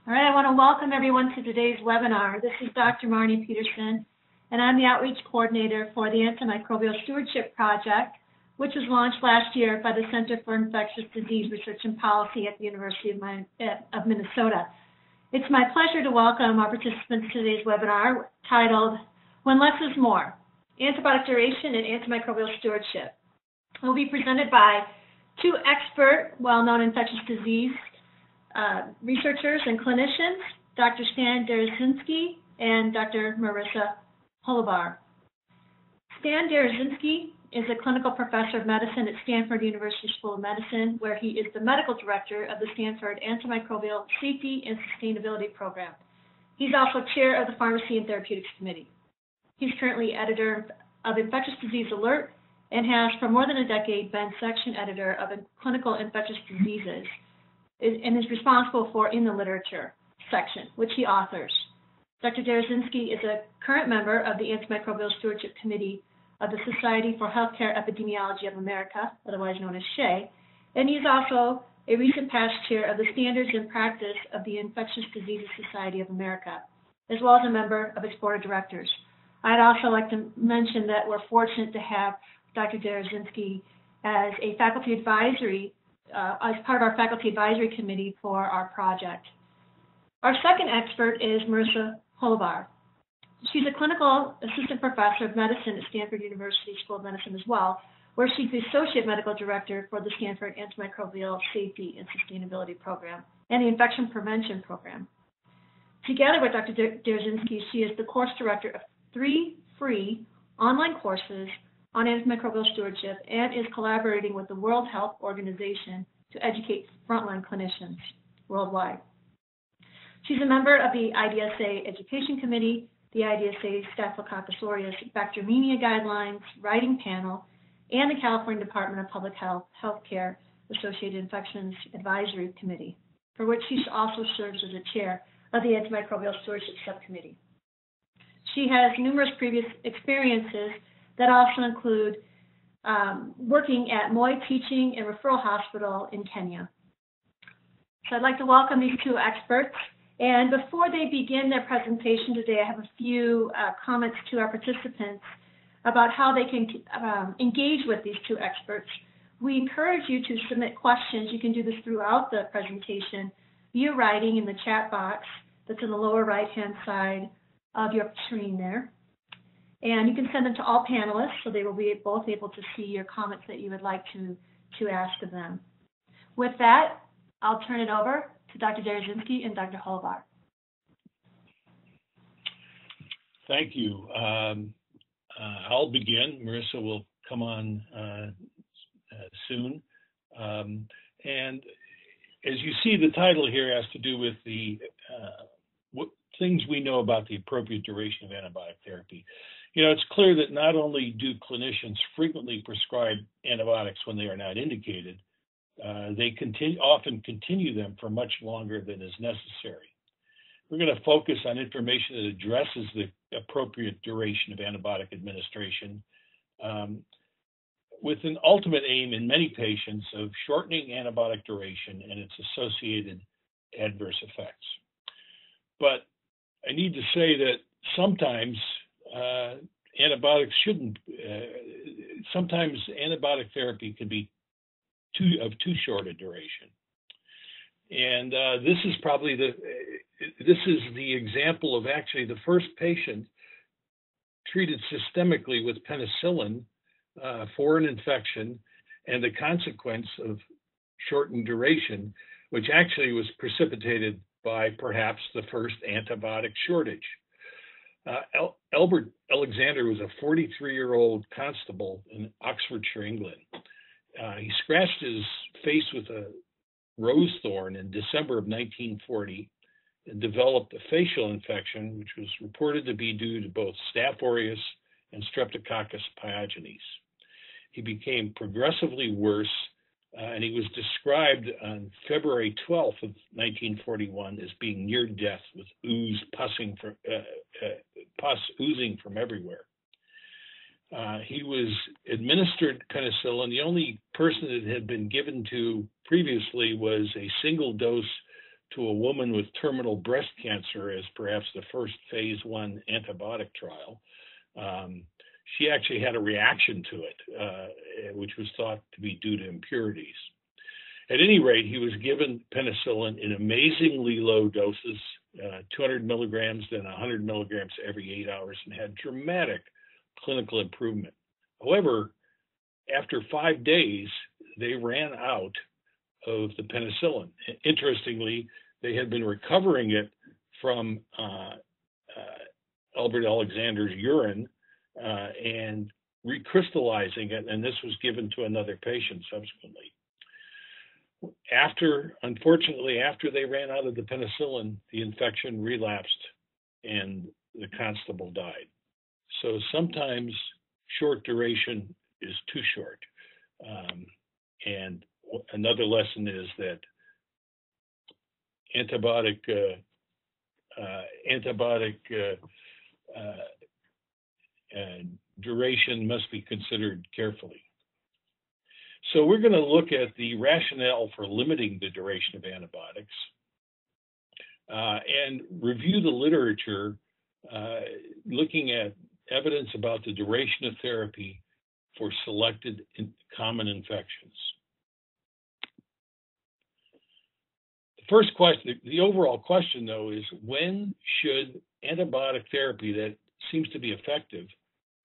All right, I want to welcome everyone to today's webinar. This is Dr. Marnie Peterson, and I'm the Outreach Coordinator for the Antimicrobial Stewardship Project, which was launched last year by the Center for Infectious Disease Research and Policy at the University of Minnesota. It's my pleasure to welcome our participants to today's webinar titled, When Less is More, Antibiotic Duration and Antimicrobial Stewardship. It will be presented by two expert, well-known infectious disease researchers and clinicians, Dr. Stan Deresinksi and Dr. Marisa Holubar. Stan Deresinksi is a clinical professor of medicine at Stanford University School of Medicine, where he is the medical director of the Stanford Antimicrobial Safety and Sustainability Program. He's also chair of the Pharmacy and Therapeutics Committee. He's currently editor of Infectious Disease Alert and has for more than a decade been section editor of Clinical Infectious Diseases and is responsible for In the Literature section, which he authors. Dr. Deresinksi is a current member of the Antimicrobial Stewardship Committee of the Society for Healthcare Epidemiology of America, otherwise known as SHEA, and he's also a recent past chair of the Standards and Practice of the Infectious Diseases Society of America, as well as a member of its board of directors. I'd also like to mention that we're fortunate to have Dr. Deresinski as a faculty advisory, as part of our faculty advisory committee for our project. Our second expert is Marisa Holubar. She's a clinical assistant professor of medicine at Stanford University School of Medicine as well, where she's the associate medical director for the Stanford Antimicrobial Safety and Sustainability Program and the Infection Prevention Program. Together with Dr. Deresinski, she is the course director of 3 free online courses on antimicrobial stewardship and is collaborating with the World Health Organization to educate frontline clinicians worldwide. She's a member of the IDSA Education Committee, the IDSA Staphylococcus aureus Bacteremia Guidelines Writing Panel, and the California Department of Public Health Healthcare Associated Infections Advisory Committee, for which she also serves as the chair of the Antimicrobial Stewardship Subcommittee. She has numerous previous experiences that also include working at Moi Teaching and Referral Hospital in Kenya. So I'd like to welcome these two experts. And before they begin their presentation today, I have a few comments to our participants about how they can engage with these two experts. We encourage you to submit questions. You can do this throughout the presentation via writing in the chat box that's in the lower right-hand side of your screen there. And you can send them to all panelists, so they will be both able to see your comments that you would like to ask of them. With that, I'll turn it over to Dr. Deresinski and Dr. Holubar. Thank you. I'll begin. Marisa will come on soon. And as you see, the title here has to do with the things we know about the appropriate duration of antibiotic therapy. You know, it's clear that not only do clinicians frequently prescribe antibiotics when they are not indicated, they often continue them for much longer than is necessary. We're going to focus on information that addresses the appropriate duration of antibiotic administration with an ultimate aim in many patients of shortening antibiotic duration and its associated adverse effects. But I need to say that sometimes sometimes antibiotic therapy can be too short a duration. And this is probably the example of actually the first patient treated systemically with penicillin for an infection and the consequence of shortened duration, which actually was precipitated by perhaps the first antibiotic shortage. Albert Alexander was a 43-year-old constable in Oxfordshire, England. He scratched his face with a rose thorn in December of 1940 and developed a facial infection, which was reported to be due to both Staph aureus and Streptococcus pyogenes. He became progressively worse, and he was described on February 12th of 1941 as being near death with pus oozing from everywhere. He was administered penicillin. The only person it had been given to previously was a single dose to a woman with terminal breast cancer as perhaps the first phase 1 antibiotic trial. She actually had a reaction to it, which was thought to be due to impurities. At any rate, he was given penicillin in amazingly low doses, 200 milligrams, then 100 milligrams every 8 hours, and had dramatic clinical improvement. However, after 5 days, they ran out of the penicillin. Interestingly, they had been recovering it from Albert Alexander's urine and recrystallizing it, and this was given to another patient subsequently. Unfortunately, after they ran out of the penicillin, the infection relapsed and the constable died. So sometimes short duration is too short. And another lesson is that antibiotic duration must be considered carefully. So we're going to look at the rationale for limiting the duration of antibiotics and review the literature looking at evidence about the duration of therapy for selected common infections. The first question, the overall question though, is when should antibiotic therapy that seems to be effective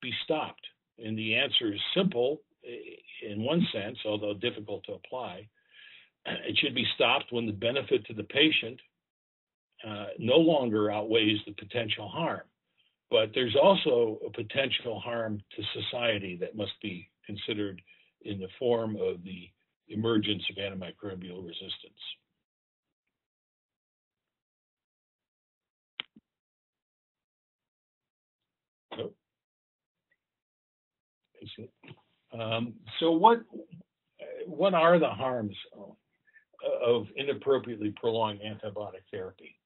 be stopped? And the answer is simple in one sense, although difficult to apply. It should be stopped when the benefit to the patient no longer outweighs the potential harm. But there's also a potential harm to society that must be considered in the form of the emergence of antimicrobial resistance. So what are the harms of inappropriately prolonged antibiotic therapy?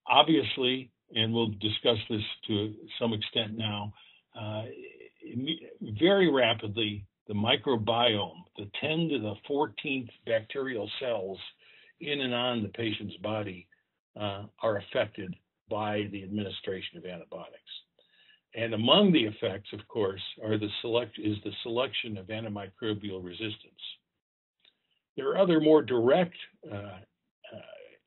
Obviously, and we'll discuss this to some extent now, very rapidly, the microbiome, the 10 to the 14th bacterial cells in and on the patient's body are affected by the administration of antibiotics. And among the effects, of course, is the selection of antimicrobial resistance. There are other more direct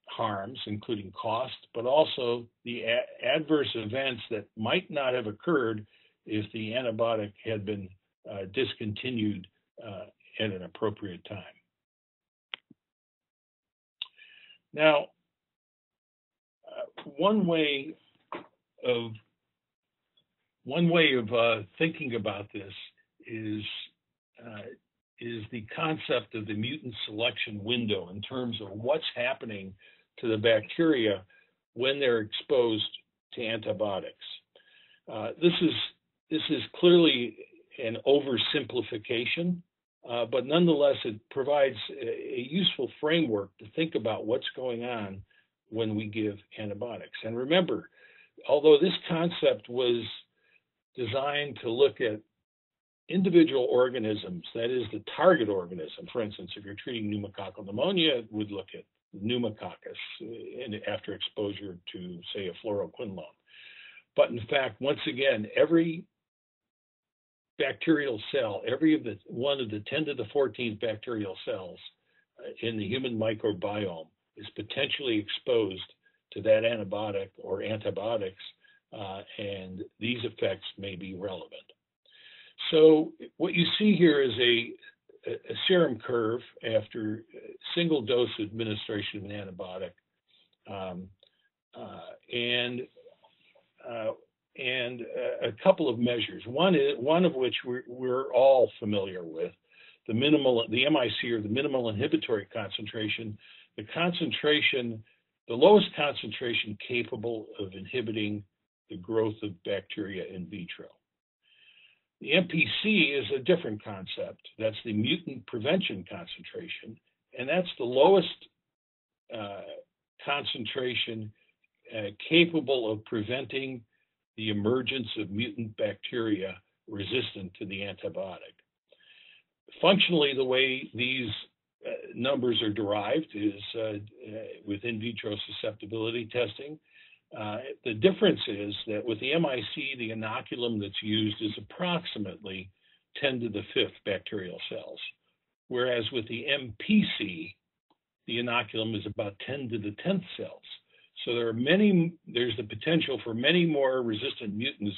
harms, including cost, but also the adverse events that might not have occurred if the antibiotic had been discontinued at an appropriate time. Now, one way of thinking about this is the concept of the mutant selection window in terms of what's happening to the bacteria when they're exposed to antibiotics. This is clearly an oversimplification, but nonetheless, it provides a useful framework to think about what's going on when we give antibiotics. And remember, although this concept was designed to look at individual organisms, that is the target organism. For instance, if you're treating pneumococcal pneumonia, it would look at pneumococcus after exposure to, say, a fluoroquinolone. But in fact, once again, every bacterial cell, one of the 10 to the 14th bacterial cells in the human microbiome is potentially exposed to that antibiotic or antibiotics, and these effects may be relevant. So what you see here is a serum curve after single dose administration of an antibiotic, and a couple of measures. One of which we're all familiar with, the MIC, or the minimal inhibitory concentration, the lowest concentration capable of inhibiting the growth of bacteria in vitro. The MPC is a different concept. That's the mutant prevention concentration, and that's the lowest concentration capable of preventing the emergence of mutant bacteria resistant to the antibiotic. Functionally, the way these numbers are derived is with in vitro susceptibility testing. The difference is that with the MIC, the inoculum that's used is approximately 10 to the 5th bacterial cells, whereas with the MPC, the inoculum is about 10 to the 10th cells. So there's the potential for many more resistant mutants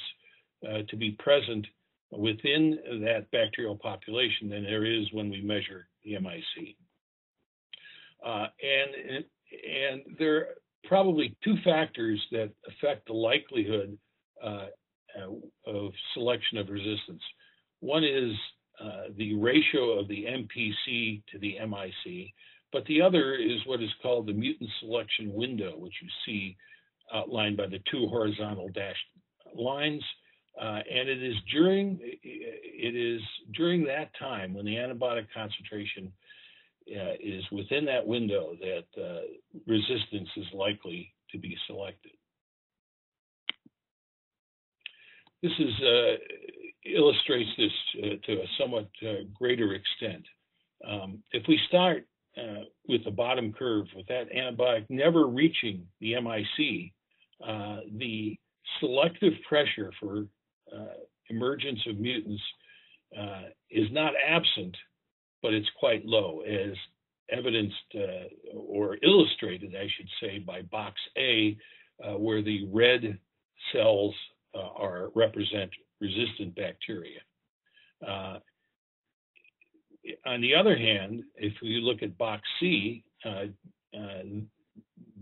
to be present within that bacterial population than there is when we measure the MIC. And there are probably two factors that affect the likelihood of selection of resistance. One is the ratio of the MPC to the MIC, but the other is what is called the mutant selection window, which you see outlined by the two horizontal dashed lines. And it is during that time when the antibiotic concentration is within that window that resistance is likely to be selected. This illustrates this to a somewhat greater extent. If we start with the bottom curve, with that antibiotic never reaching the MIC, the selective pressure for emergence of mutants is not absent, but it's quite low, as evidenced or illustrated, I should say, by box A, where the red cells represent resistant bacteria. On the other hand, if we look at box C,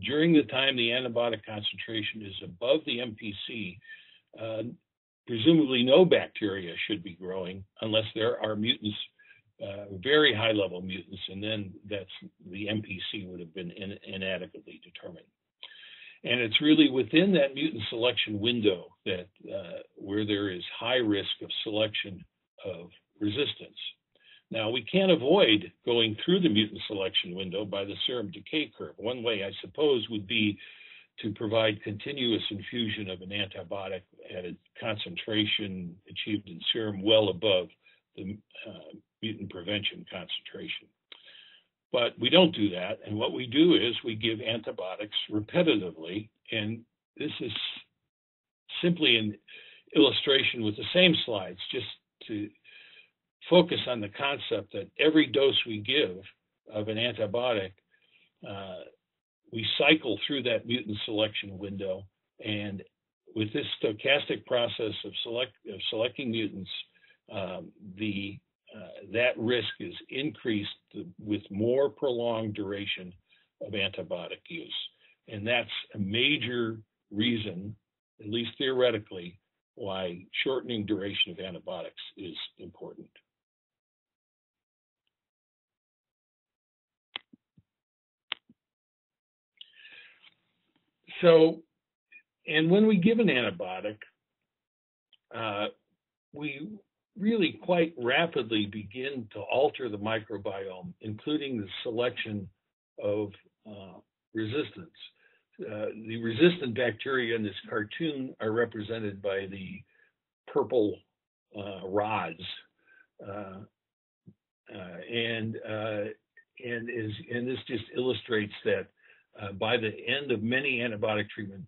during the time the antibiotic concentration is above the MPC, presumably no bacteria should be growing unless there are mutants, very high level mutants, and then the MPC would have been inadequately determined. And it's really within that mutant selection window that where there is high risk of selection of resistance. Now, we can't avoid going through the mutant selection window by the serum decay curve. One way, I suppose, would be to provide continuous infusion of an antibiotic at a concentration achieved in serum well above the mutant prevention concentration. But we don't do that, and what we do is we give antibiotics repetitively, and this is simply an illustration with the same slides, just to focus on the concept that every dose we give of an antibiotic, we cycle through that mutant selection window, and with this stochastic process of selecting mutants, that risk is increased with more prolonged duration of antibiotic use. And that's a major reason, at least theoretically, why shortening duration of antibiotics is important. So, and when we give an antibiotic, we really quite rapidly begin to alter the microbiome, including the selection of resistance. The resistant bacteria in this cartoon are represented by the purple rods, and this just illustrates that by the end of many antibiotic treatment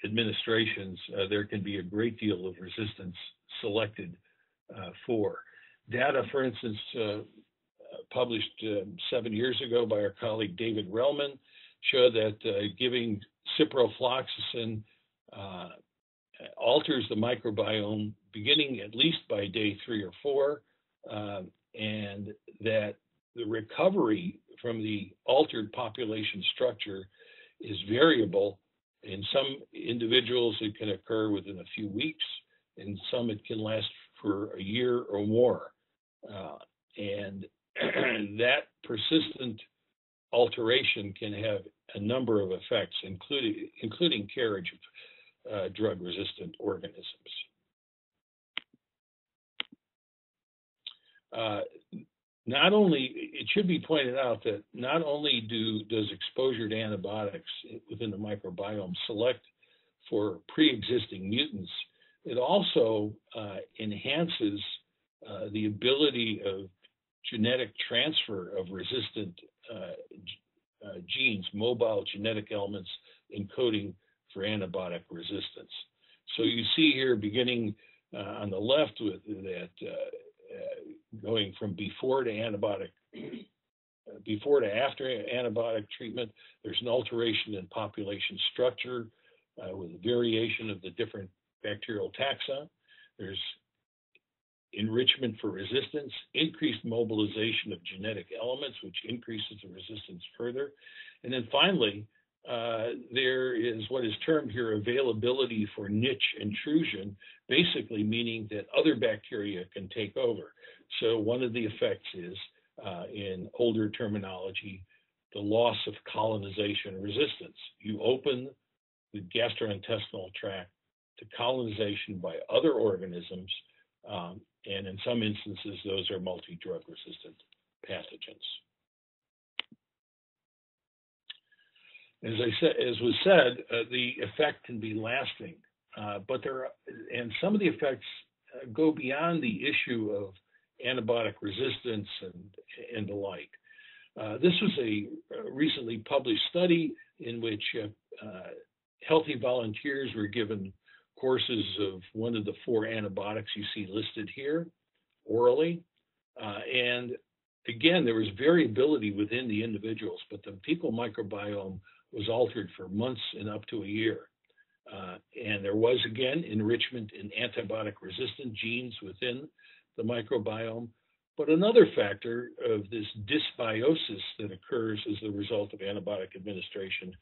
administrations, there can be a great deal of resistance selected for. Data, for instance, published 7 years ago by our colleague David Relman showed that giving ciprofloxacin alters the microbiome beginning at least by day 3 or 4, and that the recovery from the altered population structure is variable. In some individuals, it can occur within a few weeks. In some, it can last for a year or more. And that persistent alteration can have a number of effects, including carriage of drug-resistant organisms. Not only, it should be pointed out that not only does exposure to antibiotics within the microbiome select for pre-existing mutants, it also enhances the ability of genetic transfer of resistant genes, mobile genetic elements encoding for antibiotic resistance. So you see here, beginning on the left with that, going from before to after antibiotic treatment, there's an alteration in population structure with a variation of the different bacterial taxa. There's enrichment for resistance, increased mobilization of genetic elements, which increases the resistance further. And then finally, there is what is termed here availability for niche intrusion, basically meaning that other bacteria can take over. So one of the effects is, in older terminology, the loss of colonization resistance. You open the gastrointestinal tract to colonization by other organisms, and in some instances, those are multi-drug resistant pathogens. As was said, the effect can be lasting, but some of the effects go beyond the issue of antibiotic resistance and the like. This was a recently published study in which healthy volunteers were given courses of one of the 4 antibiotics you see listed here orally. And again, there was variability within the individuals, but the fecal microbiome was altered for months and up to a year. And there was, again, enrichment in antibiotic-resistant genes within the microbiome. But another factor of this dysbiosis that occurs as a result of antibiotic administration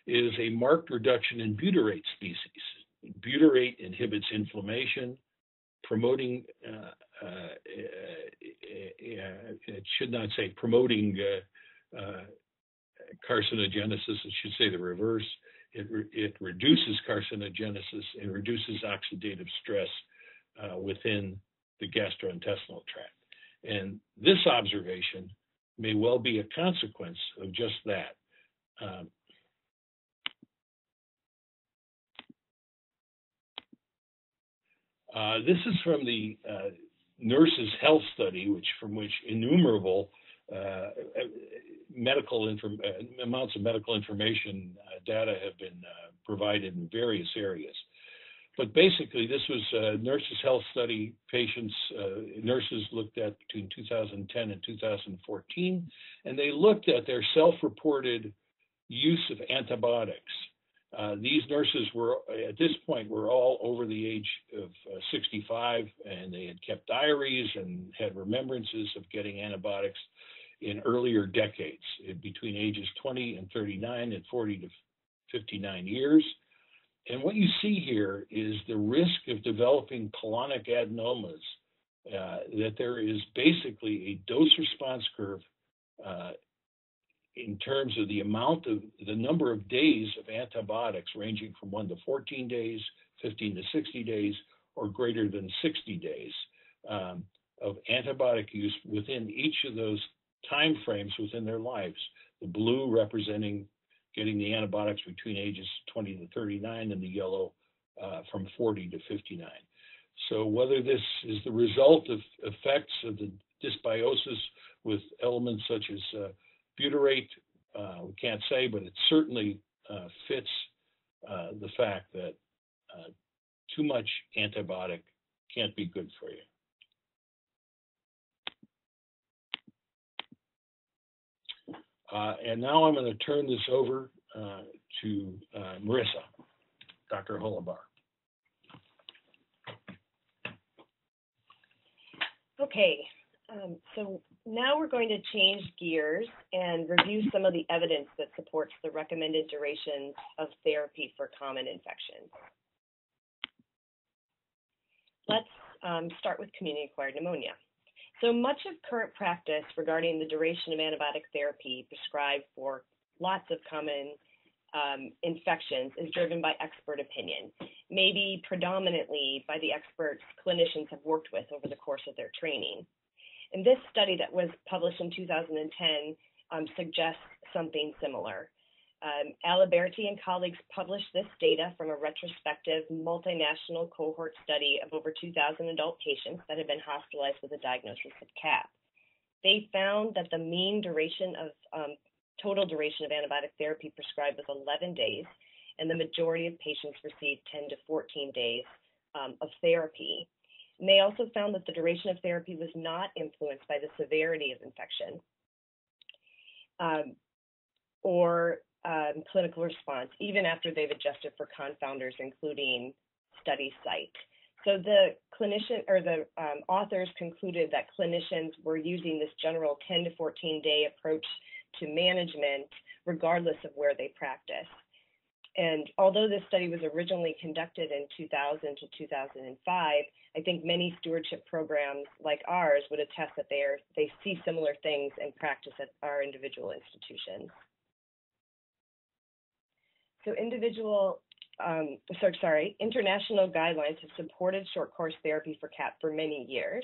is a marked reduction in butyrate species. Butyrate inhibits inflammation, promoting, it should not say promoting carcinogenesis, it should say the reverse. It reduces carcinogenesis and reduces oxidative stress within the gastrointestinal tract. And this observation may well be a consequence of just that. This is from the Nurses' Health Study, from which innumerable amounts of medical information data have been provided in various areas. But basically, this was a Nurses' Health Study. Nurses looked at between 2010 and 2014, and they looked at their self-reported use of antibiotics. These nurses were, at this point, were all over the age of 65, and they had kept diaries and had remembrances of getting antibiotics in earlier decades, between ages 20 and 39 and 40 to 59 years. And what you see here is the risk of developing colonic adenomas, that there is basically a dose-response curve in terms of the number of days of antibiotics ranging from 1 to 14 days, 15 to 60 days, or greater than 60 days of antibiotic use within each of those time frames within their lives. The blue representing getting the antibiotics between ages 20 to 39, and the yellow from 40 to 59. So whether this is the result of effects of the dysbiosis with elements such as butyrate, we can't say, but it certainly fits the fact that too much antibiotic can't be good for you. And now I'm going to turn this over to Marisa, Dr. Holubar. Okay, so now we're going to change gears and review some of the evidence that supports the recommended durations of therapy for common infections. Let's start with community-acquired pneumonia. So much of current practice regarding the duration of antibiotic therapy prescribed for lots of common infections is driven by expert opinion, maybe predominantly by the experts clinicians have worked with over the course of their training. And this study that was published in 2010 suggests something similar. Aliberti and colleagues published this data from a retrospective multinational cohort study of over 2,000 adult patients that had been hospitalized with a diagnosis of CAP. They found that the mean duration of total duration of antibiotic therapy prescribed was 11 days, and the majority of patients received 10 to 14 days of therapy. And they also found that the duration of therapy was not influenced by the severity of infection or clinical response, even after they've adjusted for confounders, including study site. So the clinician or the authors concluded that clinicians were using this general 10 to 14 day approach to management, regardless of where they practice. And although this study was originally conducted in 2000 to 2005, I think many stewardship programs like ours would attest that they see similar things in practice at our individual institutions. So international guidelines have supported short course therapy for CAP for many years.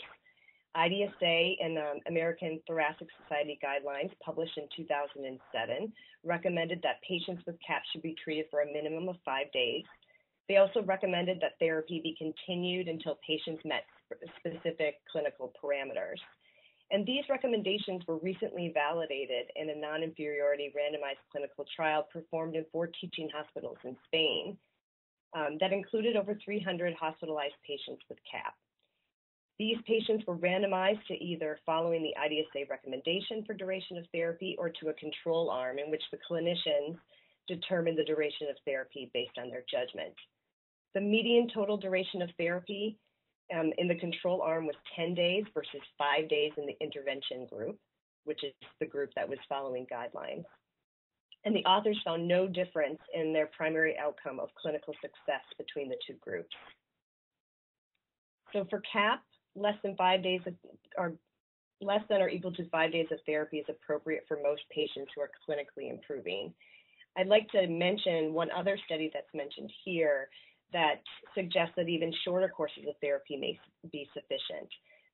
IDSA and American Thoracic Society Guidelines, published in 2007, recommended that patients with CAP should be treated for a minimum of 5 days. They also recommended that therapy be continued until patients met specific clinical parameters. And these recommendations were recently validated in a non-inferiority randomized clinical trial performed in 4 teaching hospitals in Spain that included over 300 hospitalized patients with CAP. These patients were randomized to either following the IDSA recommendation for duration of therapy or to a control arm in which the clinicians determined the duration of therapy based on their judgment. The median total duration of therapy in the control arm was 10 days versus 5 days in the intervention group, which is the group that was following guidelines. And the authors found no difference in their primary outcome of clinical success between the two groups. So for CAP, less than or equal to 5 days of therapy is appropriate for most patients who are clinically improving. I'd like to mention one other study that's mentioned here that suggests that even shorter courses of therapy may be sufficient.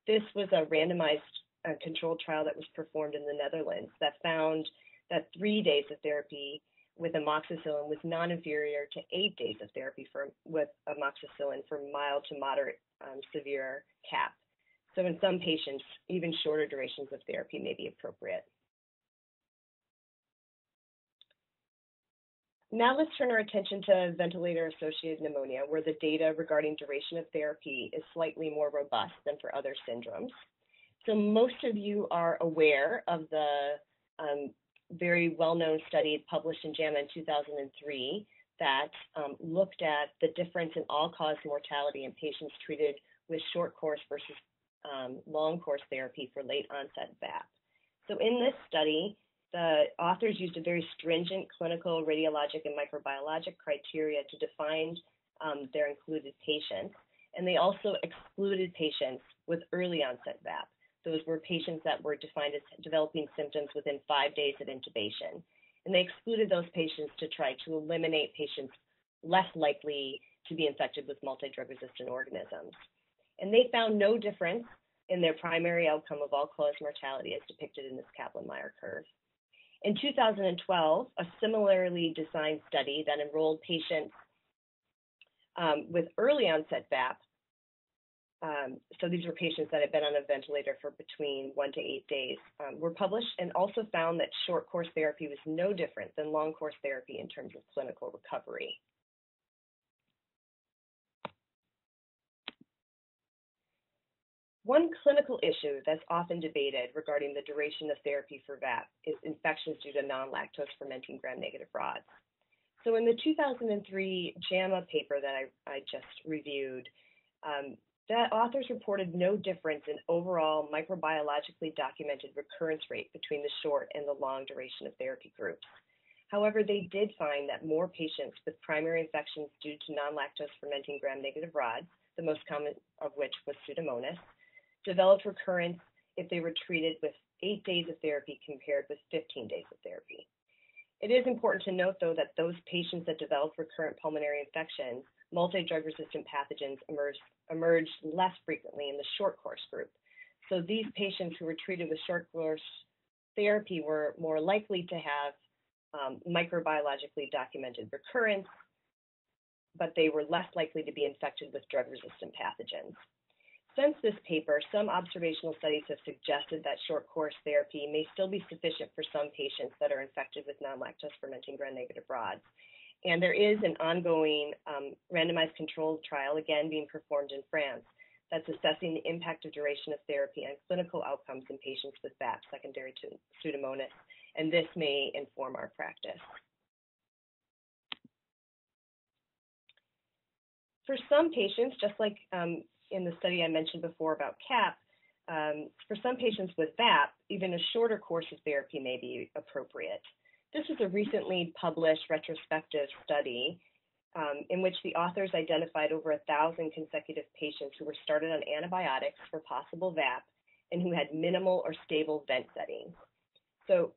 This was a randomized controlled trial that was performed in the Netherlands that found that 3 days of therapy with amoxicillin was non-inferior to 8 days of therapy with amoxicillin for mild to moderate severe CAP. So in some patients, even shorter durations of therapy may be appropriate. Now let's turn our attention to ventilator-associated pneumonia, where the data regarding duration of therapy is slightly more robust than for other syndromes. So most of you are aware of the very well-known study published in JAMA in 2003 that looked at the difference in all-cause mortality in patients treated with short course versus long course therapy for late onset VAP. So in this study, the authors used a very stringent clinical, radiologic, and microbiologic criteria to define their included patients, and they also excluded patients with early onset VAP. Those were patients that were defined as developing symptoms within 5 days of intubation. And they excluded those patients to try to eliminate patients less likely to be infected with multi-drug resistant organisms. And they found no difference in their primary outcome of all-cause mortality as depicted in this Kaplan-Meier curve. In 2012, a similarly designed study that enrolled patients with early onset VAP, so these were patients that had been on a ventilator for between 1 to 8 days, were published and also found that short course therapy was no different than long course therapy in terms of clinical recovery. One clinical issue that's often debated regarding the duration of therapy for VAP is infections due to non-lactose fermenting gram-negative rods. So in the 2003 JAMA paper that I just reviewed, the authors reported no difference in overall microbiologically documented recurrence rate between the short and the long duration of therapy groups. However, they did find that more patients with primary infections due to non-lactose fermenting gram-negative rods, the most common of which was Pseudomonas, developed recurrence if they were treated with 8 days of therapy compared with 15 days of therapy. It is important to note, though, that those patients that developed recurrent pulmonary infections, multi-drug resistant pathogens emerged less frequently in the short course group. So these patients who were treated with short course therapy were more likely to have microbiologically documented recurrence, but they were less likely to be infected with drug resistant pathogens. Since this paper, some observational studies have suggested that short course therapy may still be sufficient for some patients that are infected with non-lactose fermenting gram-negative rods. And there is an ongoing randomized controlled trial, again being performed in France, that's assessing the impact of duration of therapy on clinical outcomes in patients with VAP secondary to Pseudomonas, and this may inform our practice. For some patients, just like in the study I mentioned before about CAP, for some patients with VAP, even a shorter course of therapy may be appropriate. This is a recently published retrospective study in which the authors identified over 1,000 consecutive patients who were started on antibiotics for possible VAP and who had minimal or stable vent settings. So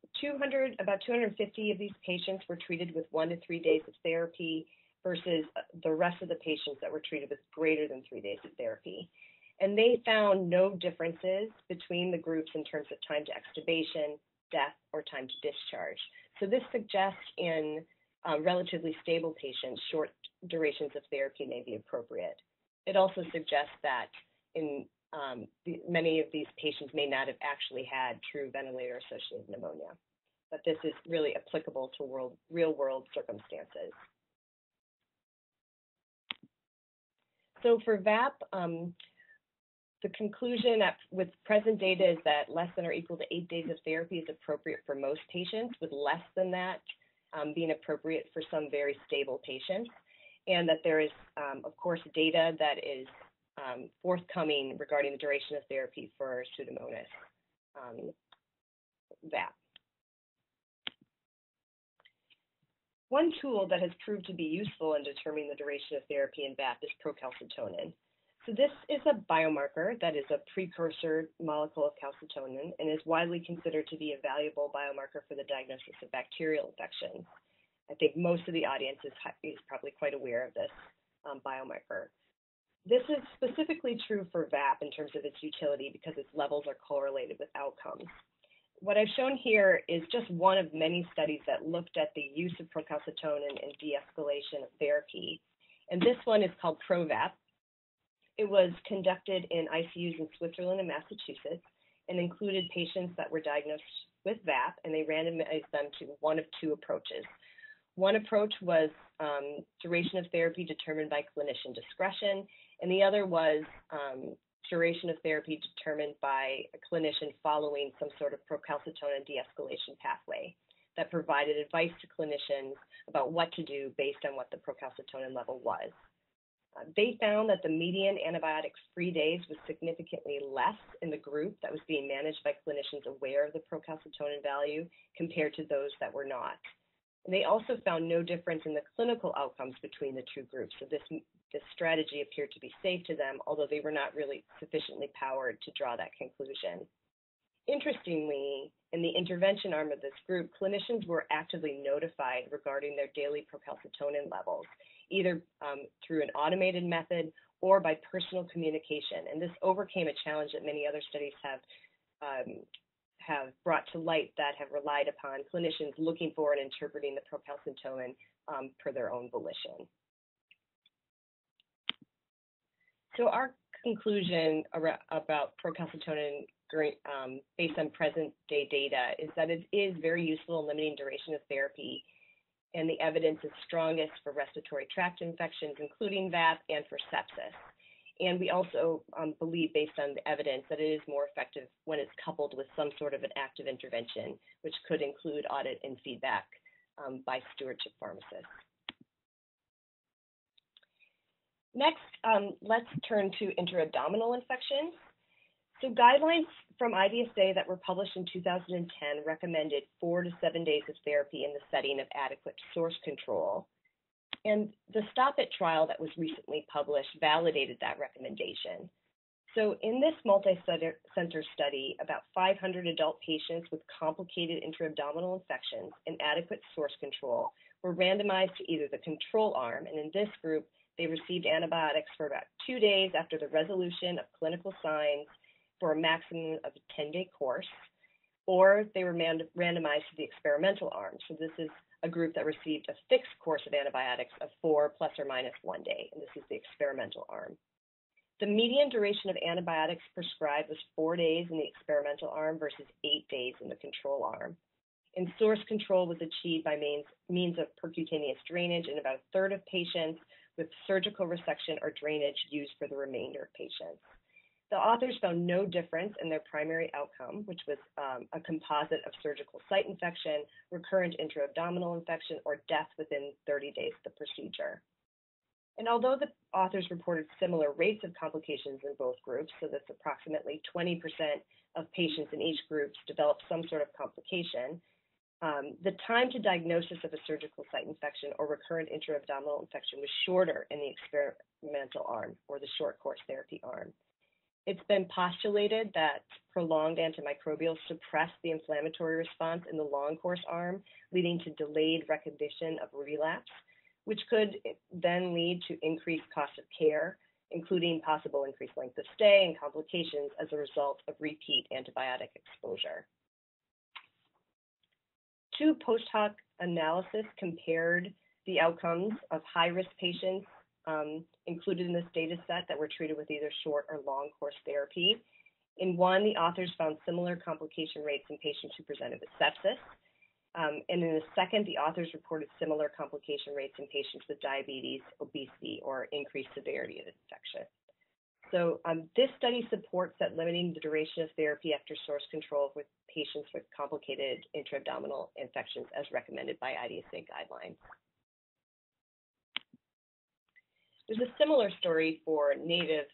about 250 of these patients were treated with 1 to 3 days of therapy versus the rest of the patients that were treated with greater than 3 days of therapy. And they found no differences between the groups in terms of time to extubation, death, or time to discharge. So this suggests in relatively stable patients, short durations of therapy may be appropriate. It also suggests that in many of these patients may not have actually had true ventilator-associated pneumonia, but this is really applicable to real-world circumstances. So for VAP, the conclusion with present data is that less than or equal to 8 days of therapy is appropriate for most patients, with less than that being appropriate for some very stable patients, and that there is, of course, data that is forthcoming regarding the duration of therapy for Pseudomonas VAP. One tool that has proved to be useful in determining the duration of therapy in VAP is procalcitonin. So this is a biomarker that is a precursor molecule of calcitonin and is widely considered to be a valuable biomarker for the diagnosis of bacterial infections. I think most of the audience is probably quite aware of this biomarker. This is specifically true for VAP in terms of its utility because its levels are correlated with outcomes. What I've shown here is just one of many studies that looked at the use of procalcitonin in de-escalation of therapy. And this one is called ProVAP. It was conducted in ICUs in Switzerland and Massachusetts and included patients that were diagnosed with VAP, and they randomized them to one of two approaches. One approach was duration of therapy determined by clinician discretion, and the other was duration of therapy determined by a clinician following some sort of procalcitonin de-escalation pathway that provided advice to clinicians about what to do based on what the procalcitonin level was. They found that the median antibiotic-free days was significantly less in the group that was being managed by clinicians aware of the procalcitonin value compared to those that were not. And they also found no difference in the clinical outcomes between the two groups. So this strategy appeared to be safe to them, although they were not really sufficiently powered to draw that conclusion. Interestingly, in the intervention arm of this group, clinicians were actively notified regarding their daily procalcitonin levels, either through an automated method or by personal communication. And this overcame a challenge that many other studies have brought to light that have relied upon clinicians looking for and interpreting the procalcitonin per their own volition. So our conclusion about procalcitonin based on present day data is that it is very useful in limiting duration of therapy, and the evidence is strongest for respiratory tract infections, including VAP, and for sepsis. And we also believe, based on the evidence, that it is more effective when it's coupled with some sort of an active intervention, which could include audit and feedback by stewardship pharmacists. Next, let's turn to intra-abdominal infections. So guidelines from IDSA that were published in 2010 recommended 4 to 7 days of therapy in the setting of adequate source control. And the Stop It trial that was recently published validated that recommendation. So in this multi-center study, about 500 adult patients with complicated intra-abdominal infections and adequate source control were randomized to either the control arm, and in this group, they received antibiotics for about 2 days after the resolution of clinical signs for a maximum of a 10-day course, or they were randomized to the experimental arm. So this is a group that received a fixed course of antibiotics of 4 plus or minus 1 day, and this is the experimental arm. The median duration of antibiotics prescribed was 4 days in the experimental arm versus 8 days in the control arm. And source control was achieved by means of percutaneous drainage in about a third of patients, with surgical resection or drainage used for the remainder of patients. The authors found no difference in their primary outcome, which was a composite of surgical site infection, recurrent intra-abdominal infection, or death within 30 days of the procedure. And although the authors reported similar rates of complications in both groups, so that's approximately 20% of patients in each group developed some sort of complication, the time to diagnosis of a surgical site infection or recurrent intra-abdominal infection was shorter in the experimental arm, or the short course therapy arm. It's been postulated that prolonged antimicrobials suppress the inflammatory response in the long course arm, leading to delayed recognition of relapse, which could then lead to increased cost of care, including possible increased length of stay and complications as a result of repeat antibiotic exposure. 2 post hoc analyses compared the outcomes of high-risk patients included in this data set that were treated with either short or long course therapy. In one, the authors found similar complication rates in patients who presented with sepsis. And in the second, the authors reported similar complication rates in patients with diabetes, obesity, or increased severity of infection. So this study supports that limiting the duration of therapy after source control with patients with complicated intra-abdominal infections as recommended by IDSA Guidelines. There's a similar story for native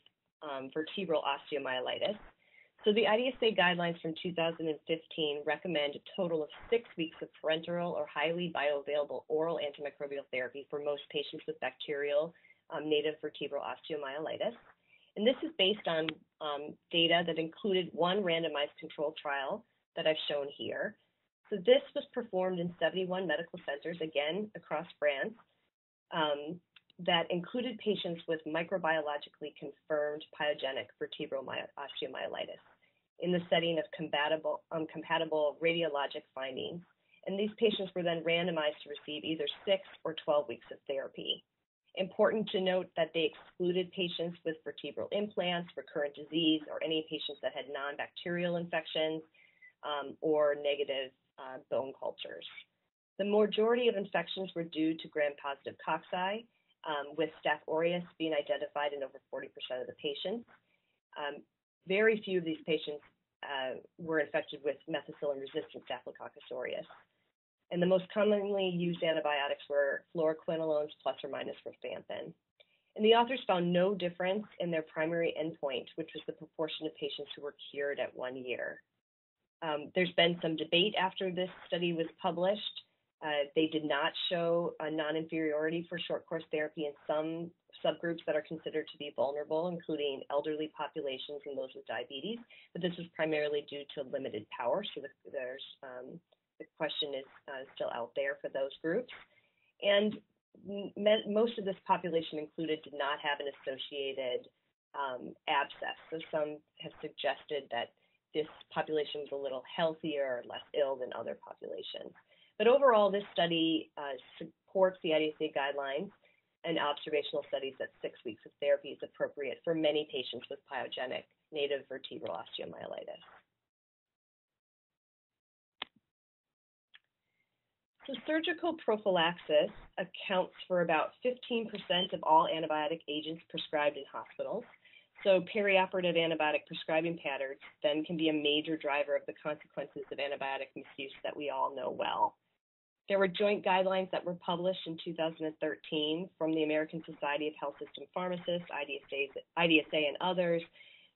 vertebral osteomyelitis. So the IDSA guidelines from 2015 recommend a total of 6 weeks of parenteral or highly bioavailable oral antimicrobial therapy for most patients with bacterial native vertebral osteomyelitis. And this is based on data that included one randomized controlled trial that I've shown here. So this was performed in 71 medical centers, again, across France, that included patients with microbiologically confirmed pyogenic vertebral osteomyelitis in the setting of compatible radiologic findings. And these patients were then randomized to receive either 6 or 12 weeks of therapy. Important to note that they excluded patients with vertebral implants, recurrent disease, or any patients that had non-bacterial infections or negative bone cultures. The majority of infections were due to gram-positive cocci, with Staph aureus being identified in over 40% of the patients. Very few of these patients were infected with methicillin-resistant Staphylococcus aureus. And the most commonly used antibiotics were fluoroquinolones plus or minus rifampin. And the authors found no difference in their primary endpoint, which was the proportion of patients who were cured at 1 year. There's been some debate after this study was published. They did not show a non-inferiority for short course therapy in some subgroups that are considered to be vulnerable, including elderly populations and those with diabetes, but this was primarily due to limited power, so the question is still out there for those groups. And most of this population included did not have an associated abscess, so some have suggested that this population was a little healthier or less ill than other populations. But overall, this study supports the IDSA guidelines and observational studies that 6 weeks of therapy is appropriate for many patients with pyogenic native vertebral osteomyelitis. So surgical prophylaxis accounts for about 15% of all antibiotic agents prescribed in hospitals. So perioperative antibiotic prescribing patterns then can be a major driver of the consequences of antibiotic misuse that we all know well. There were joint guidelines that were published in 2013 from the American Society of Health System Pharmacists, IDSA, and others,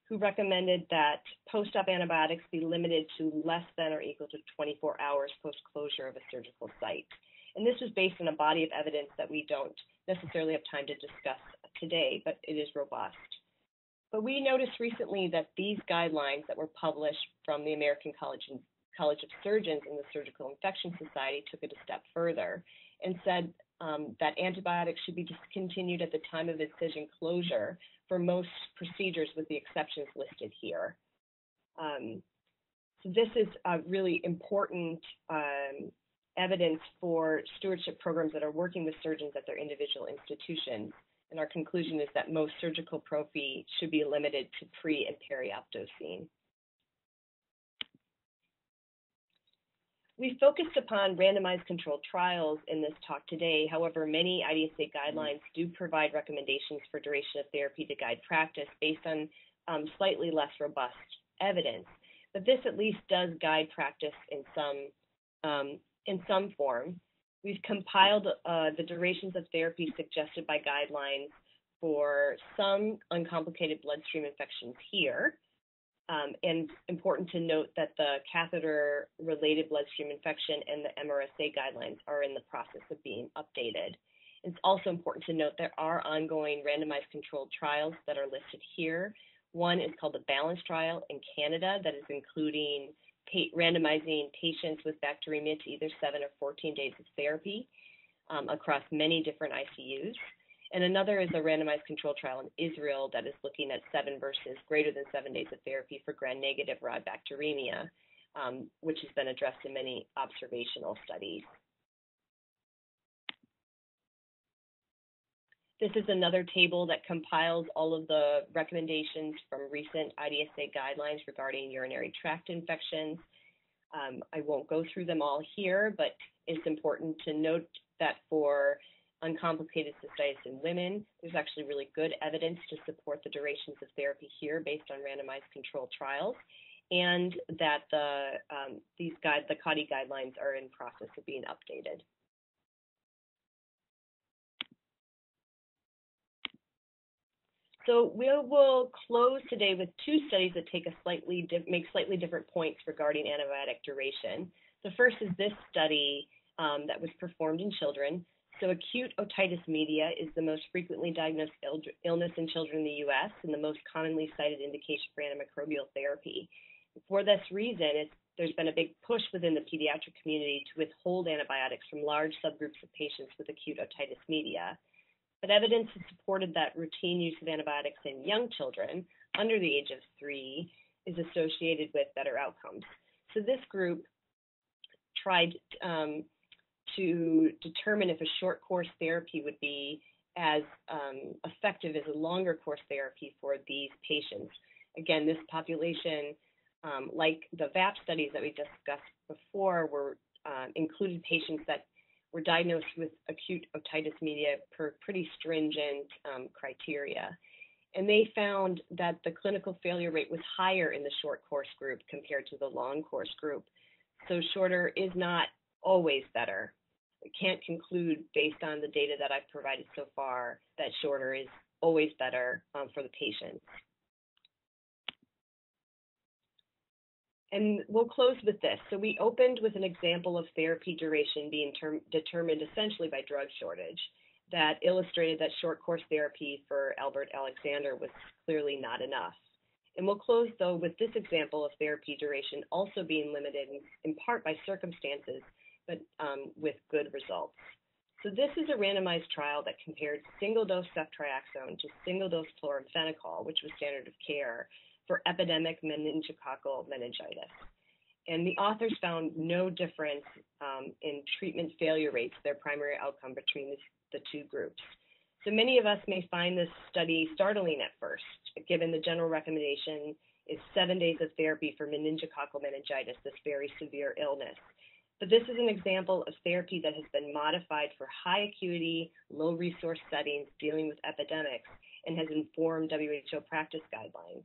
who recommended that post-op antibiotics be limited to less than or equal to 24 hours post-closure of a surgical site. And this is based on a body of evidence that we don't necessarily have time to discuss today, but it is robust. But we noticed recently that these guidelines that were published from the American College of Surgeons and the Surgical Infection Society took it a step further and said that antibiotics should be discontinued at the time of incision closure for most procedures, with the exceptions listed here. So this is a really important evidence for stewardship programs that are working with surgeons at their individual institutions And our conclusion is that most surgical prophy should be limited to pre and peri-op dosing. We focused upon randomized controlled trials in this talk today. However, many IDSA guidelines do provide recommendations for duration of therapy to guide practice based on slightly less robust evidence. But this at least does guide practice in some form. We've compiled the durations of therapy suggested by guidelines for some uncomplicated bloodstream infections here. And important to note that the catheter-related bloodstream infection and the MRSA guidelines are in the process of being updated. It's also important to note there are ongoing randomized controlled trials that are listed here. One is called the BALANCE trial in Canada that is including randomizing patients with bacteremia to either 7 or 14 days of therapy across many different ICUs. And another is a randomized controlled trial in Israel that is looking at 7 versus greater than 7 days of therapy for gram-negative rod bacteremia, which has been addressed in many observational studies. This is another table that compiles all of the recommendations from recent IDSA guidelines regarding urinary tract infections. I won't go through them all here, but it's important to note that for uncomplicated cystitis in women, there's actually really good evidence to support the durations of therapy here based on randomized controlled trials, and that the CAUDI guidelines are in process of being updated. So we will close today with 2 studies that take make slightly different points regarding antibiotic duration. The first is this study that was performed in children. So acute otitis media is the most frequently diagnosed illness in children in the U.S. and the most commonly cited indication for antimicrobial therapy. For this reason, there's been a big push within the pediatric community to withhold antibiotics from large subgroups of patients with acute otitis media. But evidence has supported that routine use of antibiotics in young children under the age of 3 is associated with better outcomes. So this group tried to determine if a short course therapy would be as effective as a longer course therapy for these patients. Again, this population, like the VAP studies that we discussed before, included patients that were diagnosed with acute otitis media per pretty stringent criteria. And they found that the clinical failure rate was higher in the short course group compared to the long course group. So shorter is not always better. We can't conclude based on the data that I've provided so far that shorter is always better for the patients. And we'll close with this. So we opened with an example of therapy duration being determined essentially by drug shortage that illustrated that short course therapy for Albert Alexander was clearly not enough. And we'll close, though, with this example of therapy duration also being limited in part by circumstances, but with good results. So this is a randomized trial that compared single-dose ceftriaxone to single-dose chloramphenicol, which was standard of care, for epidemic meningococcal meningitis. And the authors found no difference in treatment failure rates, their primary outcome, between the 2 groups. So many of us may find this study startling at first, given the general recommendation is 7 days of therapy for meningococcal meningitis, this very severe illness. But this is an example of therapy that has been modified for high acuity, low resource settings dealing with epidemics and has informed WHO practice guidelines.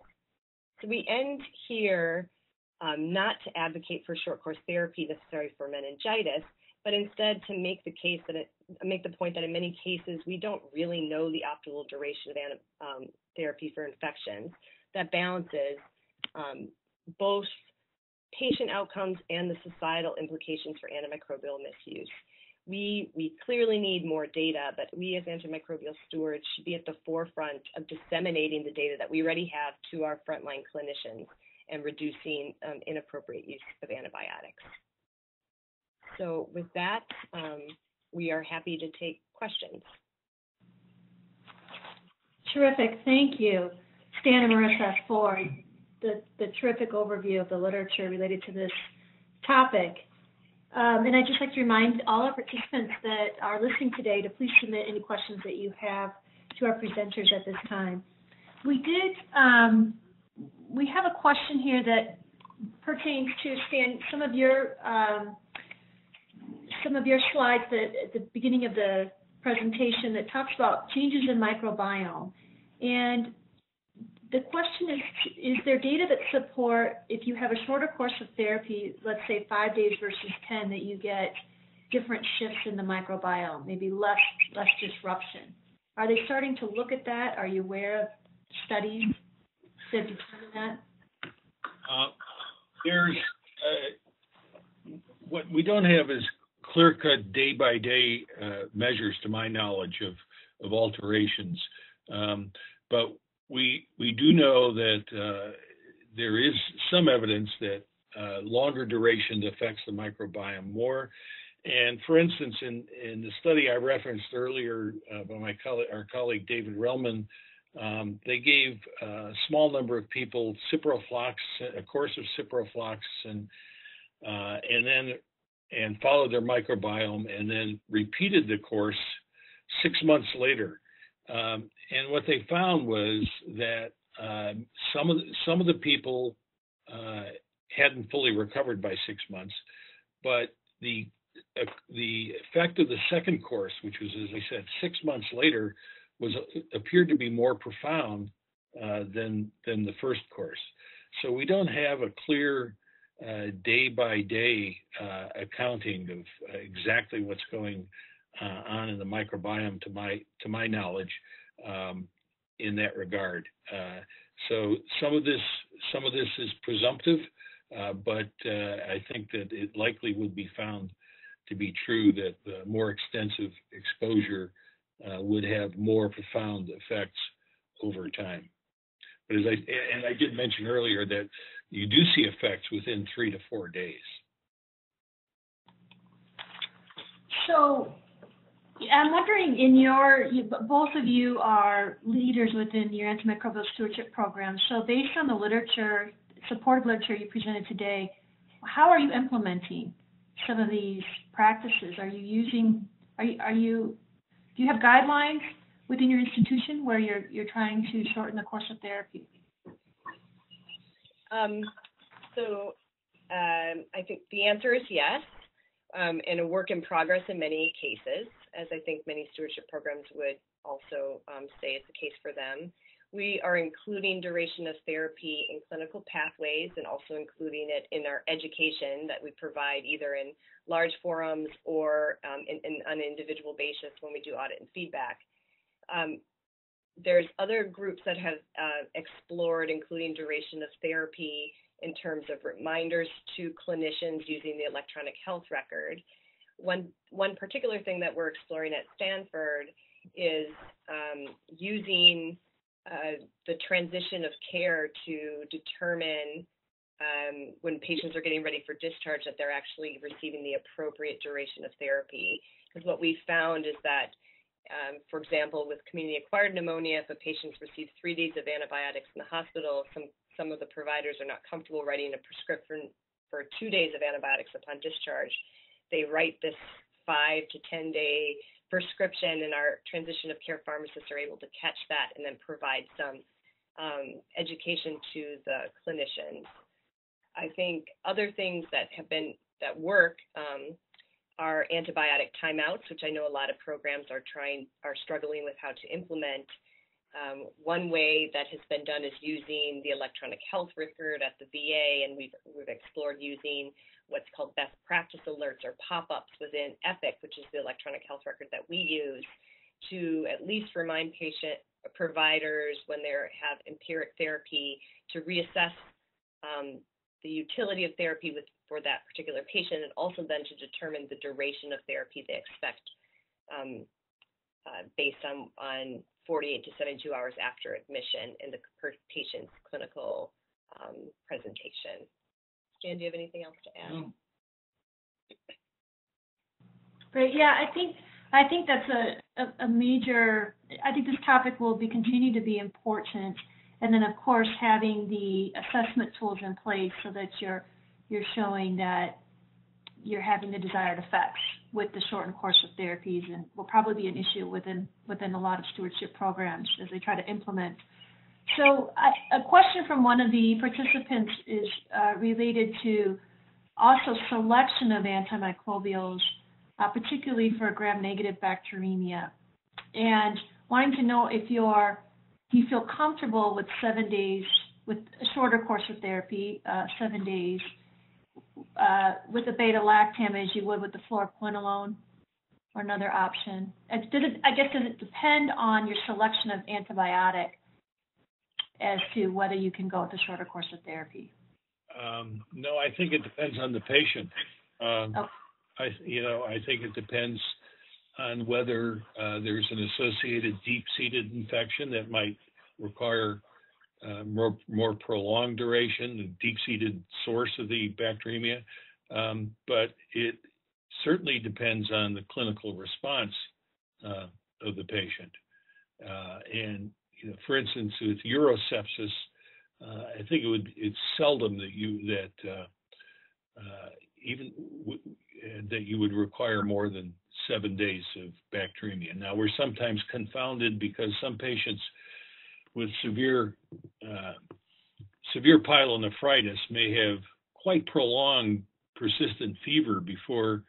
So we end here not to advocate for short course therapy necessary for meningitis, but instead to make the point that in many cases we don't really know the optimal duration of therapy for infections that balances both patient outcomes and the societal implications for antimicrobial misuse. We clearly need more data, but we as antimicrobial stewards should be at the forefront of disseminating the data that we already have to our frontline clinicians and reducing inappropriate use of antibiotics. So with that, we are happy to take questions. Terrific. Thank you, Stan and Marisa, for the terrific overview of the literature related to this topic. And I'd just like to remind all our participants that are listening today to please submit any questions that you have to our presenters at this time. We have a question here that pertains to, Stan, some of your slides at the beginning of the presentation that talks about changes in microbiome. And the question is there data that support if you have a shorter course of therapy, let's say 5 days versus 10, that you get different shifts in the microbiome, maybe less disruption? Are they starting to look at that? Are you aware of studies that determine that? What we don't have is clear-cut day-by-day measures, to my knowledge, of alterations. But we do know that there is some evidence that longer duration affects the microbiome more. And for instance, in the study I referenced earlier by our colleague David Relman, they gave a small number of people ciprofloxacin, a course of ciprofloxacin, and followed their microbiome, and then repeated the course 6 months later. And what they found was that some of the people hadn't fully recovered by 6 months, but the effect of the second course, which was, as I said, 6 months later, appeared to be more profound than the first course. So we don't have a clear day-by-day accounting of exactly what's going on in the microbiome, to my knowledge, in that regard. So some of this is presumptive, but I think that it likely would be found to be true that more extensive exposure would have more profound effects over time. But I did mention earlier that you do see effects within 3 to 4 days. So I'm wondering, both of you are leaders within your antimicrobial stewardship program. So based on the literature, supportive literature you presented today, how are you implementing some of these practices? Are you using, do you have guidelines within your institution where you're trying to shorten the course of therapy? I think the answer is yes, and a work in progress in many cases, as I think many stewardship programs would also say is the case for them. We are including duration of therapy in clinical pathways and also including it in our education that we provide either in large forums or on an individual basis when we do audit and feedback. There's other groups that have explored including duration of therapy in terms of reminders to clinicians using the electronic health record. One particular thing that we're exploring at Stanford is using the transition of care to determine when patients are getting ready for discharge that they're actually receiving the appropriate duration of therapy. Because what we found is that, for example, with community-acquired pneumonia, if a patient receives 3 days of antibiotics in the hospital, some of the providers are not comfortable writing a prescription for 2 days of antibiotics upon discharge. They write this 5 to 10 day prescription, and our transition of care pharmacists are able to catch that and then provide some education to the clinicians. I think other things that work are antibiotic timeouts, which I know a lot of programs are struggling with how to implement. One way that has been done is using the electronic health record at the VA, and we've explored using what's called best practice alerts or pop-ups within EPIC, which is the electronic health record that we use, to at least remind patient providers when they have empiric therapy to reassess the utility of therapy for that particular patient, and also then to determine the duration of therapy they expect based on 48 to 72 hours after admission in the patient's clinical presentation. Jan, do you have anything else to add? No. Great. Yeah, I think that's a major. I think this topic will continue to be important, and then of course having the assessment tools in place so that you're showing that you're having the desired effects with the shortened course of therapies, and will probably be an issue within a lot of stewardship programs as they try to implement. So a question from one of the participants is related to also selection of antimicrobials, particularly for gram-negative bacteremia, and wanting to know if you feel comfortable with 7 days, with a shorter course of therapy, 7 days, with a beta-lactam as you would with the fluoroquinolone, or another option. Does it depend on your selection of antibiotic as to whether you can go with a shorter course of therapy? No, I think it depends on the patient. Okay. I think it depends on whether there's an associated deep-seated infection that might require more prolonged duration, the deep-seated source of the bacteremia. But it certainly depends on the clinical response of the patient. And for instance, with urosepsis, I think it's seldom that you would require more than 7 days of bacteremia. Now, we're sometimes confounded because some patients with severe pyelonephritis may have quite prolonged persistent fever before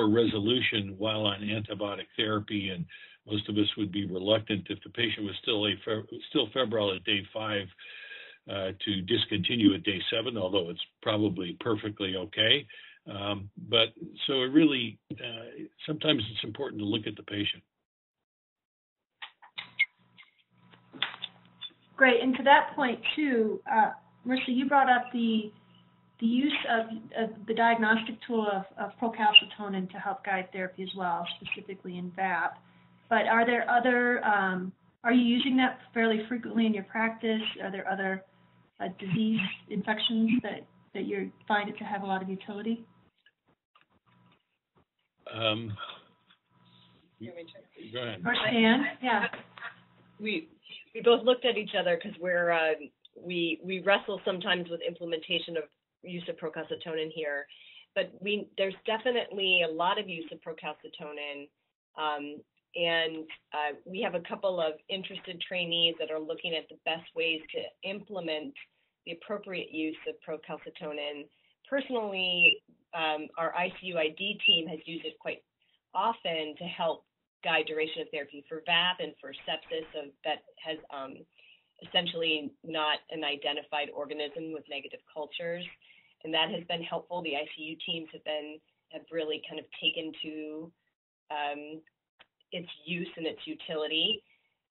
resolution while on antibiotic therapy, and most of us would be reluctant if the patient was still febrile at day 5 to discontinue at day 7, although it's probably perfectly okay. But so it really, sometimes it's important to look at the patient. Great, and to that point too, Marisa, you brought up the use of the diagnostic tool of procalcitonin to help guide therapy as well, specifically in VAP. But are there other, are you using that fairly frequently in your practice? Are there other disease infections that you find it to have a lot of utility? Go ahead. Or Stan, yeah. We both looked at each other because we wrestle sometimes with implementation of use of procalcitonin here, but there's definitely a lot of use of procalcitonin, and we have a couple of interested trainees that are looking at the best ways to implement the appropriate use of procalcitonin. Personally, our ICU ID team has used it quite often to help guide duration of therapy for VAP and for sepsis that has essentially not an identified organism with negative cultures, and that has been helpful. The ICU teams have really kind of taken to its use and its utility.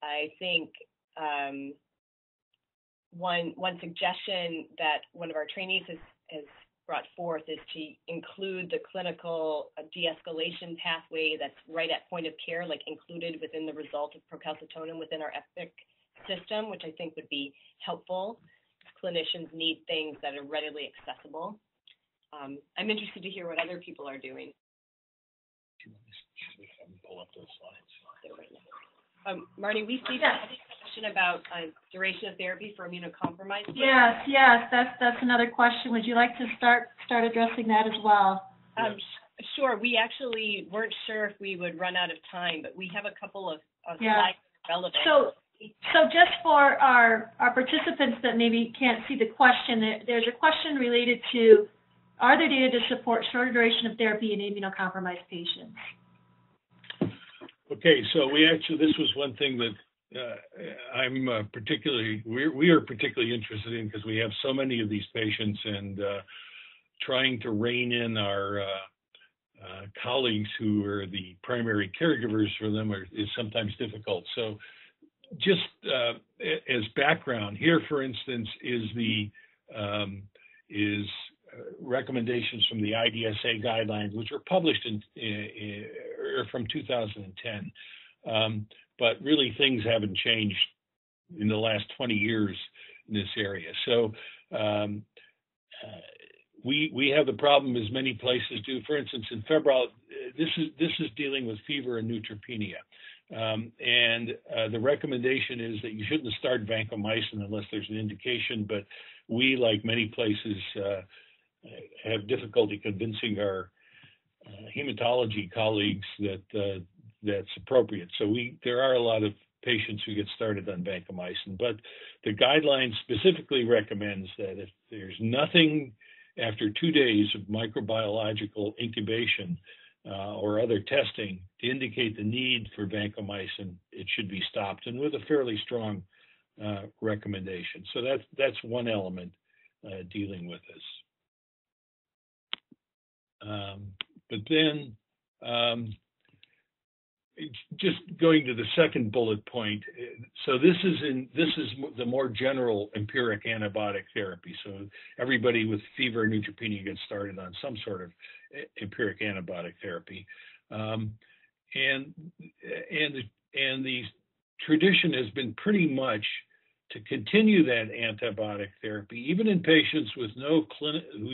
I think one suggestion that one of our trainees has brought forth is to include the clinical de-escalation pathway that's right at point of care, like included within the result of procalcitonin within our EPIC system, which I think would be helpful. Clinicians need things that are readily accessible. I'm interested to hear what other people are doing. Pull up those slides. Marnie, we see a question about duration of therapy for immunocompromised. Yes, that's another question. Would you like to start addressing that as well? Sure. We actually weren't sure if we would run out of time, but we have a couple of slides relevant. So just for our participants that maybe can't see the question, there's a question related to, are there data to support shorter duration of therapy in immunocompromised patients? Okay, so this was one thing that we are particularly interested in because we have so many of these patients, and trying to rein in our colleagues who are the primary caregivers for them is sometimes difficult. So just as background, here, for instance, is recommendations from the IDSA Guidelines, which were published from 2010. But really, things haven't changed in the last 20 years in this area. So we have the problem, as many places do. For instance, in febrile, this is dealing with fever and neutropenia. And the recommendation is that you shouldn't start vancomycin unless there's an indication, but we, like many places, have difficulty convincing our hematology colleagues that that's appropriate. So there are a lot of patients who get started on vancomycin, but the guidelines specifically recommends that if there's nothing after 2 days of microbiological incubation or other testing to indicate the need for vancomycin, it should be stopped, and with a fairly strong recommendation. So that's one element dealing with this. But then, just going to the second bullet point. So this is the more general empiric antibiotic therapy. So everybody with fever and neutropenia gets started on some sort of empiric antibiotic therapy, and the tradition has been pretty much to continue that antibiotic therapy, even in patients with who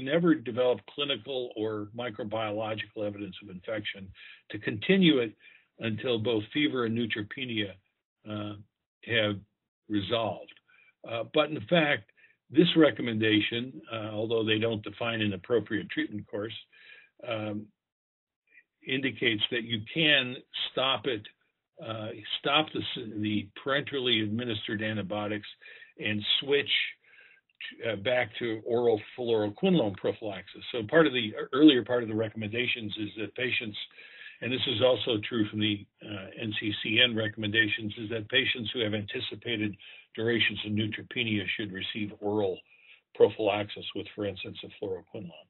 never developed clinical or microbiological evidence of infection, to continue it until both fever and neutropenia have resolved. But in fact, this recommendation, although they don't define an appropriate treatment course, indicates that you can stop it, stop the parenterally administered antibiotics and switch back to oral fluoroquinolone prophylaxis. So part of the earlier part of the recommendations is that patients, and this is also true from the NCCN recommendations, is that patients who have anticipated durations of neutropenia should receive oral prophylaxis with, for instance, a fluoroquinolone.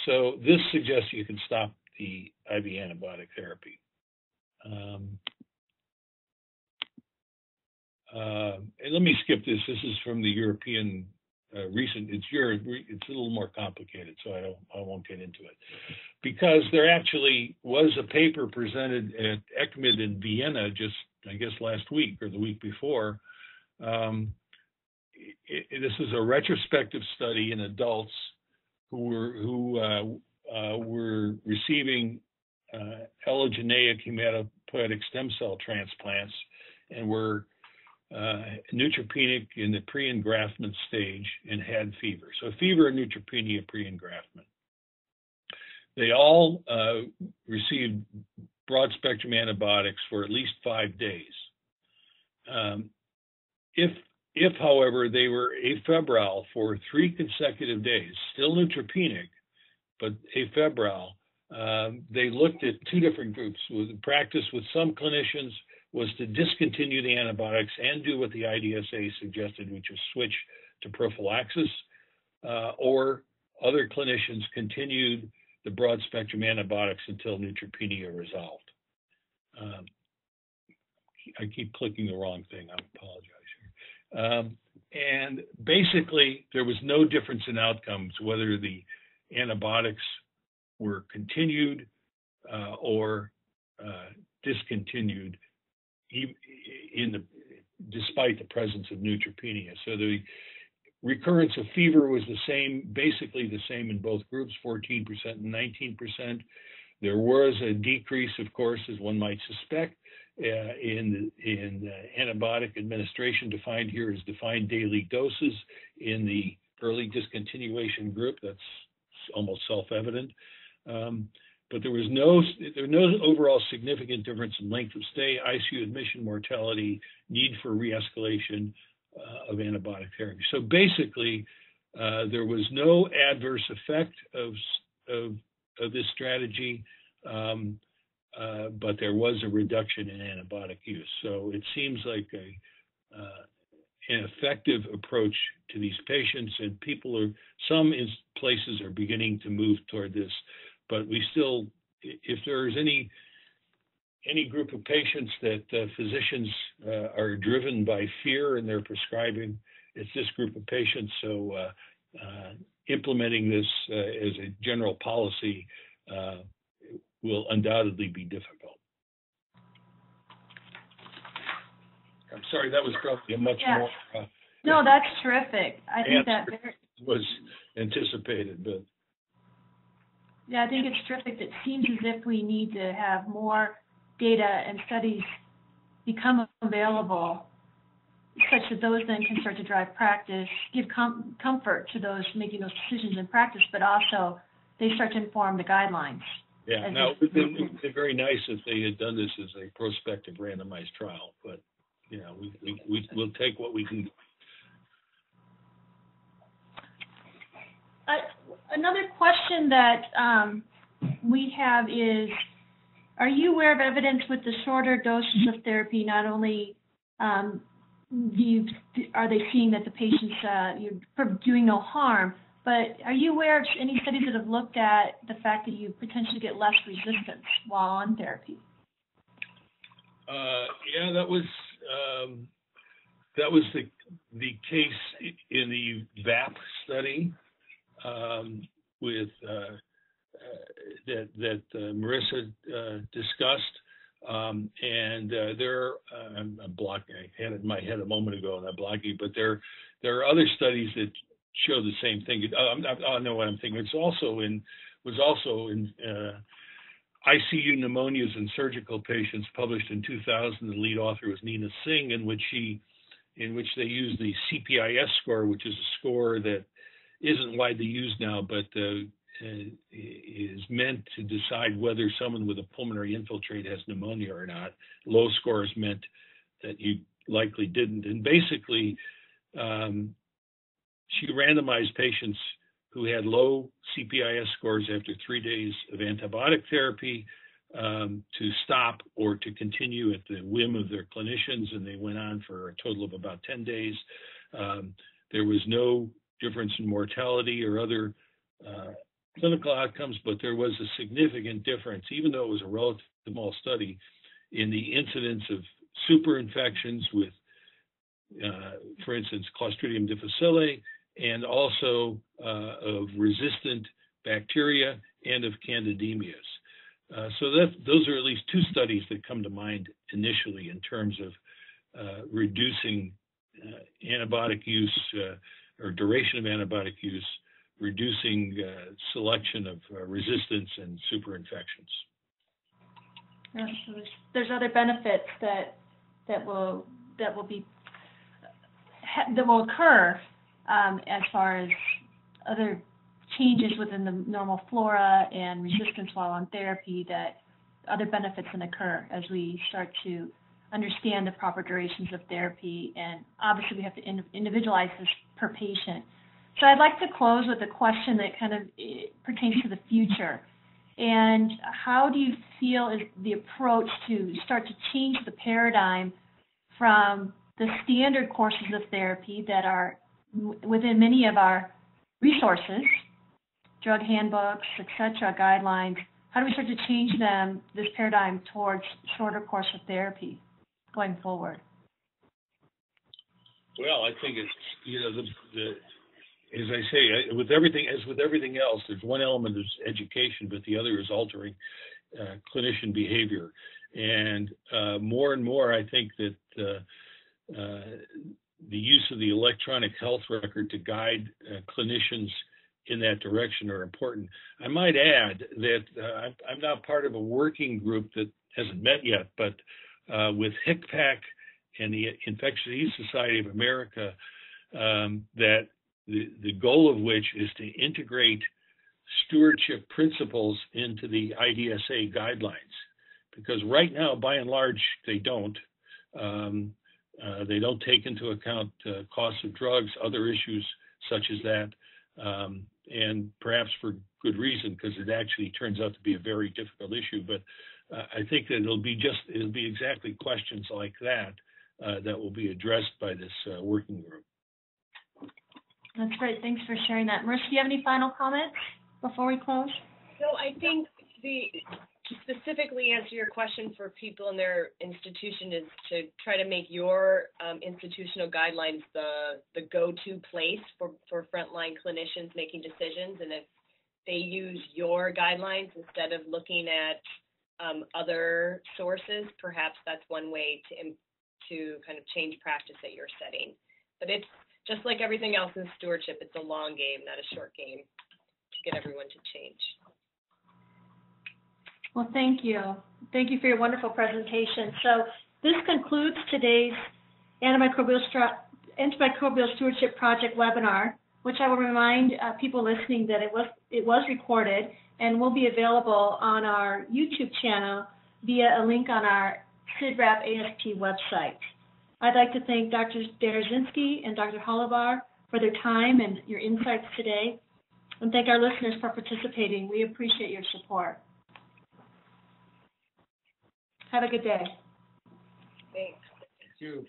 So this suggests you can stop the IV antibiotic therapy. And let me skip this. This is from the European recent. It's a little more complicated, so I won't get into it, because there actually was a paper presented at ECCMID in Vienna just, I guess, last week or the week before. This is a retrospective study in adults who were receiving allogeneic hematopoietic stem cell transplants and were neutropenic in the pre-engraftment stage and had fever. So fever and neutropenia pre-engraftment. They all received broad-spectrum antibiotics for at least 5 days. If, however, they were afebrile for 3 consecutive days, still neutropenic, but afebrile, they looked at 2 different groups. Practice with some clinicians was to discontinue the antibiotics and do what the IDSA suggested, which was switch to prophylaxis, or other clinicians continued the broad-spectrum antibiotics until neutropenia resolved. I keep clicking the wrong thing. I apologize here. And basically, there was no difference in outcomes, whether the antibiotics were continued or discontinued, despite the presence of neutropenia. So the recurrence of fever was basically the same in both groups, 14% and 19%. There was a decrease, of course, as one might suspect, in antibiotic administration, defined here as defined daily doses in the early discontinuation group. That's almost self-evident. But there was no overall significant difference in length of stay, ICU admission, mortality, need for re-escalation of antibiotic therapy. So basically, there was no adverse effect of this strategy, but there was a reduction in antibiotic use. So it seems like an effective approach to these patients, and some places are beginning to move toward this. But we still, if there's any group of patients that physicians are driven by fear in their prescribing, it's this group of patients. So implementing this as a general policy will undoubtedly be difficult. I'm sorry, that was probably a much more... no, that's terrific. I think that was anticipated, but... Yeah, I think it's terrific. It seems as if we need to have more data and studies become available such that those then can start to drive practice, give comfort to those making those decisions in practice, but also they start to inform the guidelines. Yeah, now it would have been very nice if they had done this as a prospective randomized trial, but you know, we'll take what we can. Another question that we have is, are you aware of evidence with the shorter doses of therapy? Not only are they seeing that the patients you're doing no harm, but are you aware of any studies that have looked at the fact that you potentially get less resistance while on therapy? Yeah, that was the case in the VAP study with that Marisa discussed, and there I'm blocking. I had it in my head a moment ago, and I'm blocking. But there are other studies that show the same thing. I know what I'm thinking. Was also in ICU pneumonias in surgical patients, published in 2000. The lead author was Nina Singh, in which they used the CPIS score, which is a score that isn't widely used now, but is meant to decide whether someone with a pulmonary infiltrate has pneumonia or not. Low scores meant that you likely didn't. And basically, she randomized patients who had low CPIS scores after 3 days of antibiotic therapy to stop or to continue at the whim of their clinicians, and they went on for a total of about 10 days. There was no difference in mortality or other clinical outcomes, but there was a significant difference, even though it was a relatively small study, in the incidence of superinfections with, for instance, Clostridium difficile, and also of resistant bacteria and of candidemias. So those are at least two studies that come to mind initially in terms of reducing antibiotic use or duration of antibiotic use, reducing selection of resistance and superinfections. Yeah, so there's other benefits that will occur as far as other changes within the normal flora and resistance while on therapy, that other benefits can occur as we start to understand the proper durations of therapy. And obviously we have to individualize this per patient. So I'd like to close with a question that kind of pertains to the future. And how do you feel is the approach to start to change the paradigm from the standard courses of therapy that are within many of our resources, drug handbooks, etc., guidelines? How do we start to change this paradigm towards shorter course of therapy going forward? Well, I think it's, as I say, with everything else, there's one element is education, but the other is altering clinician behavior. And more, I think that the use of the electronic health record to guide clinicians in that direction are important. I might add that I'm now part of a working group that hasn't met yet, but with HICPAC and the Infectious Disease Society of America, that the goal of which is to integrate stewardship principles into the IDSA guidelines. Because right now, by and large, they don't. They don't take into account costs of drugs, other issues such as that, and perhaps for good reason, because it actually turns out to be a very difficult issue. But I think that it'll be exactly questions like that that will be addressed by this working group. That's great. Thanks for sharing that. Marisa, do you have any final comments before we close? So I think to specifically answer your question for people in their institution is to try to make your institutional guidelines the go-to place for frontline clinicians making decisions. And if they use your guidelines instead of looking at other sources, perhaps that's one way to kind of change practice at your setting. But it's just like everything else in stewardship, it's a long game, not a short game, to get everyone to change. Well, thank you. Thank you for your wonderful presentation. So this concludes today's Antimicrobial Stewardship Project webinar. which I will remind people listening that it was recorded and will be available on our YouTube channel via a link on our CIDRAP ASP website. I'd like to thank Dr. Deresinski and Dr. Holubar for their time and your insights today, and thank our listeners for participating. We appreciate your support. Have a good day. Thanks. Thank you.